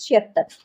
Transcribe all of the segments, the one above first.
76।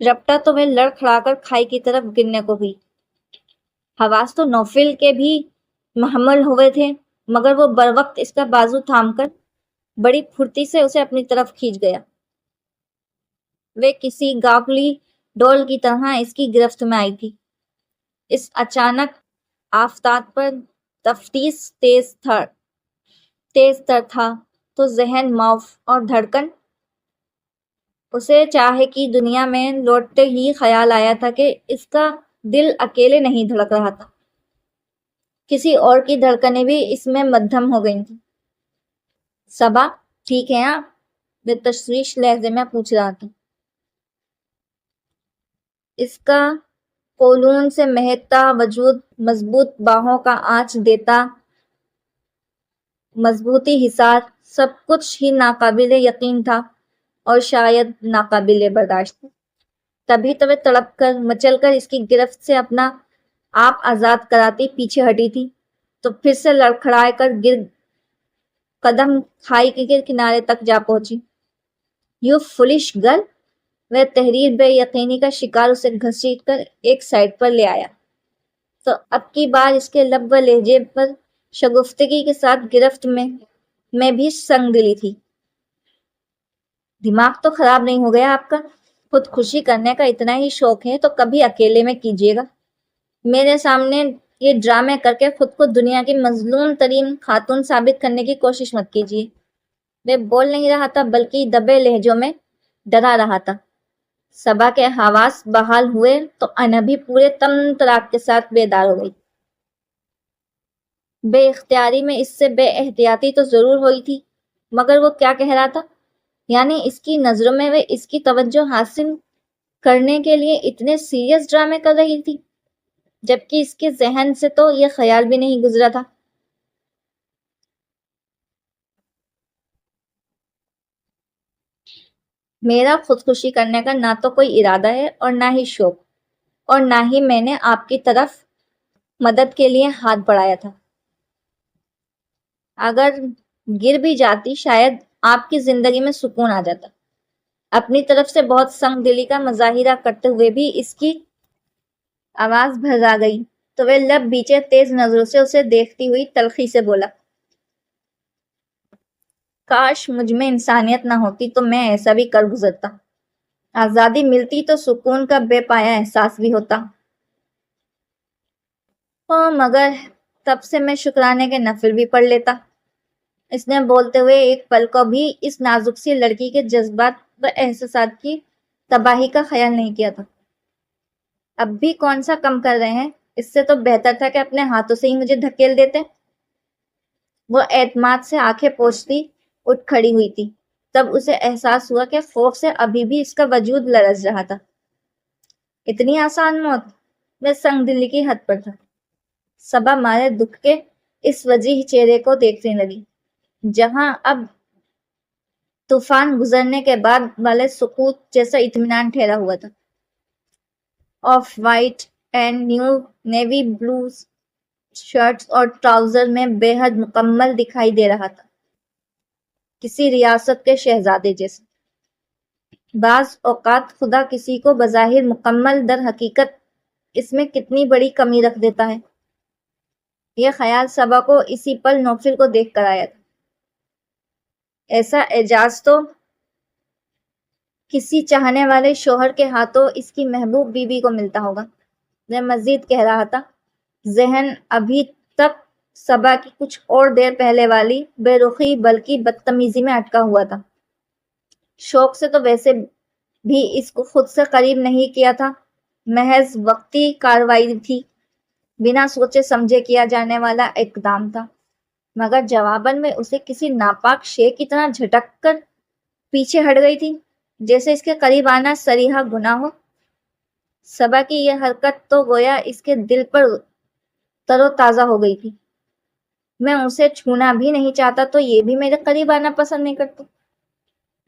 رپٹا تو وہ لڑکھڑا کر کھائی کی طرف گرنے کو ہوئی۔ حواس تو نوفل کے بھی محمل ہوئے تھے، مگر وہ بروقت اس کا بازو تھام کر بڑی پھرتی سے اسے اپنی طرف کھینچ گیا۔ وہ کسی گاگلی ڈول کی طرح اس کی گرفت میں آئی تھی۔ اس اچانک آفتاب پر تفتیش تیز تر تھا تو ذہن معاف اور دھڑکن۔ اسے چاہے کی دنیا میں لوٹتے ہی خیال آیا تھا کہ اس کا دل اکیلے نہیں دھڑک رہا تھا، کسی اور کی دھڑکنیں بھی اس میں مدھم ہو گئی تھیں۔ صبا ٹھیک ہے آپ؟ وہ تشویش لہجے میں پوچھ رہا تھا۔ اس کا قولون سے مہکتا وجود مضبوط باہوں کا آنچ دیتا مضبوطی حصار سب کچھ ہی ناقابل یقین تھا اور شاید ناقابل برداشت تھا۔ تبھی تو وہ تڑپ کر مچل کر اس کی گرفت سے اپنا آپ آزاد کراتی پیچھے ہٹی تھی، تو پھر سے لڑکھڑائے کر قدم کھائی کے کنارے تک جا پہنچی۔ You foolish girl! وہ تحریر بے یقینی کا شکار اسے گھسیٹ کر ایک سائڈ پر لے آیا، تو اب کی بار اس کے لب و لہجے پر شگفتگی کے ساتھ گرفت میں بھی سنگ دلی تھی۔ دماغ تو خراب نہیں ہو گیا آپ کا؟ خود خوشی کرنے کا اتنا ہی شوق ہے تو کبھی اکیلے میں کیجیے گا، میرے سامنے یہ ڈرامے کر کے خود کو دنیا کی مظلوم ترین خاتون ثابت کرنے کی کوشش مت کیجیے۔ وہ بول نہیں رہا تھا بلکہ دبے لہجوں میں ڈرا رہا تھا۔ صبا کے حواس بحال ہوئے تو انبھی پورے تم تراک کے ساتھ بیدار ہو گئی۔ بے اختیاری میں اس سے بے احتیاطی تو ضرور ہوئی تھی، مگر وہ کیا کہہ رہا تھا؟ یعنی اس کی نظروں میں وہ اس کی توجہ حاصل کرنے کے لیے اتنے سیریس ڈرامے کر رہی تھی، جبکہ اس کے ذہن سے تو یہ خیال بھی نہیں گزرا تھا۔ میرا خودکشی کرنے کا نہ تو کوئی ارادہ ہے اور نہ ہی شوق، اور نہ ہی میں نے آپ کی طرف مدد کے لیے ہاتھ بڑھایا تھا۔ اگر گر بھی جاتی شاید آپ کی زندگی میں سکون آ جاتا۔ اپنی طرف سے بہت سنگ دلی کا مظاہرہ کرتے ہوئے بھی اس کی آواز بھرا گئی تو وہ لب بیچے تیز نظروں سے اسے دیکھتی ہوئی تلخی سے بولا، کاش مجھ میں انسانیت نہ ہوتی تو میں ایسا بھی کر گزرتا۔ آزادی ملتی تو سکون کا بے پایا احساس بھی ہوتا۔ مگر تب سے میں شکرانے کے نفل بھی پڑھ لیتا۔ اس نے بولتے ہوئے ایک پل کو بھی اس نازک سی لڑکی کے جذبات و احساسات کی تباہی کا خیال نہیں کیا تھا۔ اب بھی کون سا کم کر رہے ہیں؟ اس سے تو بہتر تھا کہ اپنے ہاتھوں سے ہی مجھے دھکیل دیتے۔ وہ اعتماد سے آنکھیں پوچھتی اٹھ کھڑی ہوئی تھی، تب اسے احساس ہوا کہ خوف سے ابھی بھی اس کا وجود لرز رہا تھا۔ اتنی آسان موت؟ میں سنگ دلی کی حد پر تھا۔ صبا مارے دکھ کے اس وجیح چہرے کو دیکھنے لگی، جہاں اب طوفان گزرنے کے بعد والے سکوت جیسا اطمینان ٹھہرا ہوا تھا۔ Off white and navy blue shirts اور ٹراؤزر میں بے حد مکمل دکھائی دے رہا تھا، کسی ریاست کے شہزادے جیسے۔ بعض اوقات خدا کسی کو بظاہر مکمل در حقیقت اس میں کتنی بڑی کمی رکھ دیتا ہے۔ یہ خیال صبا کو اسی پل نوفل کو دیکھ کر آیا تھا۔ ایسا اعجاز تو کسی چاہنے والے شوہر کے ہاتھوں اس کی محبوب بیوی کو ملتا ہوگا۔ وہ مزید کہہ رہا تھا، ذہن ابھی تک صبا کی کچھ اور دیر پہلے والی بے رخی بلکہ بدتمیزی میں اٹکا ہوا تھا۔ شوق سے تو ویسے بھی اس کو خود سے قریب نہیں کیا تھا، محض وقتی کارروائی تھی، بنا سوچے سمجھے کیا جانے والا اقدام تھا، مگر جواباً میں اسے کسی ناپاک شے کی طرح جھٹک کر پیچھے ہٹ گئی تھی، جیسے اس کے قریب آنا صریحہ گناہ ہو۔ صبا کی یہ حرکت تو گویا اس کے دل پر تر و تازہ ہو گئی تھی۔ میں اسے چھونا بھی نہیں چاہتا تو یہ بھی میرے قریب آنا پسند نہیں کرتا۔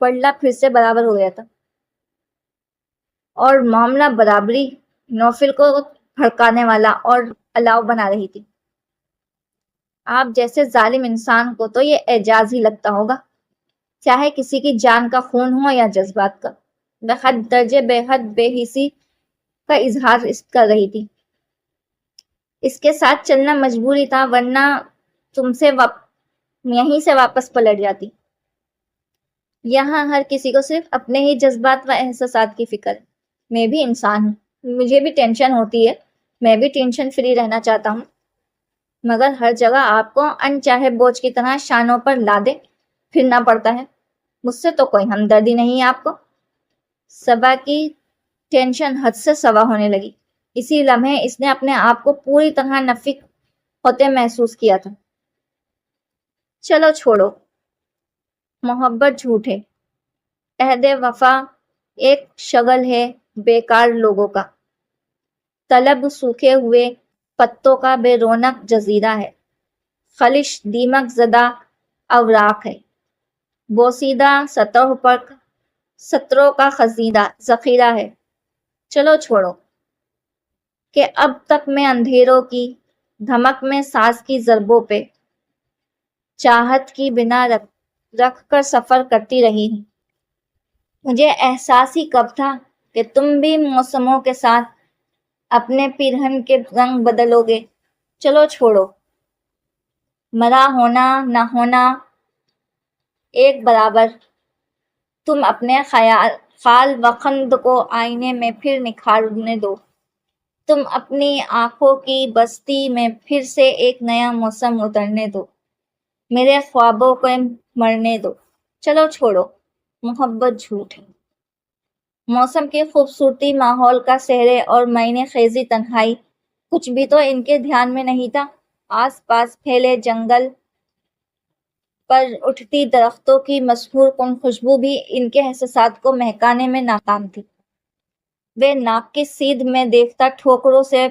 پڑلا پھر سے برابر ہو گیا تھا، اور معاملہ برابری نوفل کو بھڑکانے والا اور الاؤ بنا رہی تھی۔ آپ جیسے ظالم انسان کو تو یہ اعجاز ہی لگتا ہوگا، چاہے کسی کی جان کا خون ہو یا جذبات کا۔ بحد درجے بے حد بے حسی کا اظہار کر رہی تھی۔ اس کے ساتھ چلنا مجبوری تھا، ورنہ تم سے یہیں سے واپس پلٹ جاتی۔ یہاں ہر کسی کو صرف اپنے ہی جذبات و احساسات کی فکر ہے۔ میں بھی انسان ہوں، مجھے بھی ٹینشن ہوتی ہے، میں بھی ٹینشن فری رہنا چاہتا ہوں، مگر ہر جگہ آپ کو انچاہے بوجھ کی طرح شانوں پر لادے پھرنا پڑتا ہے۔ مجھ سے تو کوئی ہمدردی نہیں ہے آپ کو۔ صبا کی ٹینشن حد سے سوا ہونے لگی۔ اسی لمحے اس نے اپنے آپ کو پوری طرح نفک ہوتے محسوس کیا تھا۔ چلو چھوڑو، محبت جھوٹ ہے، عہد وفا ایک شغل ہے بیکار لوگوں کا، طلب سوکھے ہوئے پتوں کا بے رونق جزیرہ ہے، خلش دیمک زدہ اوراق ہے، بوسیدہ سطح پر سطروں کا ذخیرہ ہے۔ چلو چھوڑو کہ اب تک میں اندھیروں کی دھمک میں ساز کی ضربوں پہ چاہت کی بنا رکھ کر سفر کرتی رہی ہوں۔ مجھے احساس ہی کب تھا کہ تم بھی موسموں کے ساتھ اپنے پیرہن کے رنگ بدلو گے۔ چلو چھوڑو، مرا ہونا نہ ہونا ایک برابر، تم اپنے خال و خند کو آئینے میں پھر نکھارنے دو، تم اپنی آنکھوں کی بستی میں پھر سے ایک نیا موسم اترنے دو، میرے خوابوں کو مرنے دو۔ چلو چھوڑو، محبت جھوٹ ہے۔ موسم کی خوبصورتی، ماحول کا سحر اور معنی خیزی تنہائی، کچھ بھی تو ان کے دھیان میں نہیں تھا۔ آس پاس پھیلے جنگل پر اٹھتی درختوں کی مسحور کن خوشبو بھی ان کے احساسات کو مہکانے میں ناکام تھی۔ وہ ناک کی سیدھ میں دیکھتا ٹھوکروں سے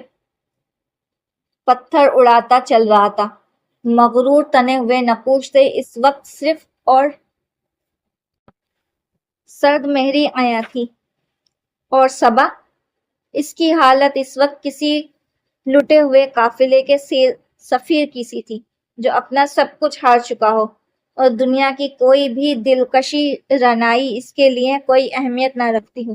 پتھر اڑاتا چل رہا تھا۔ مغرور تنے ہوئے نقوش سے اس وقت صرف اور سرد مہری آیا تھی، اور صبا، اس کی حالت اس وقت کسی لٹے ہوئے قافلے کے سفیر کی سی تھی، جو اپنا سب کچھ ہار چکا ہو اور دنیا کی کوئی بھی دلکشی رعنائی اس کے لیے کوئی اہمیت نہ رکھتی ہو۔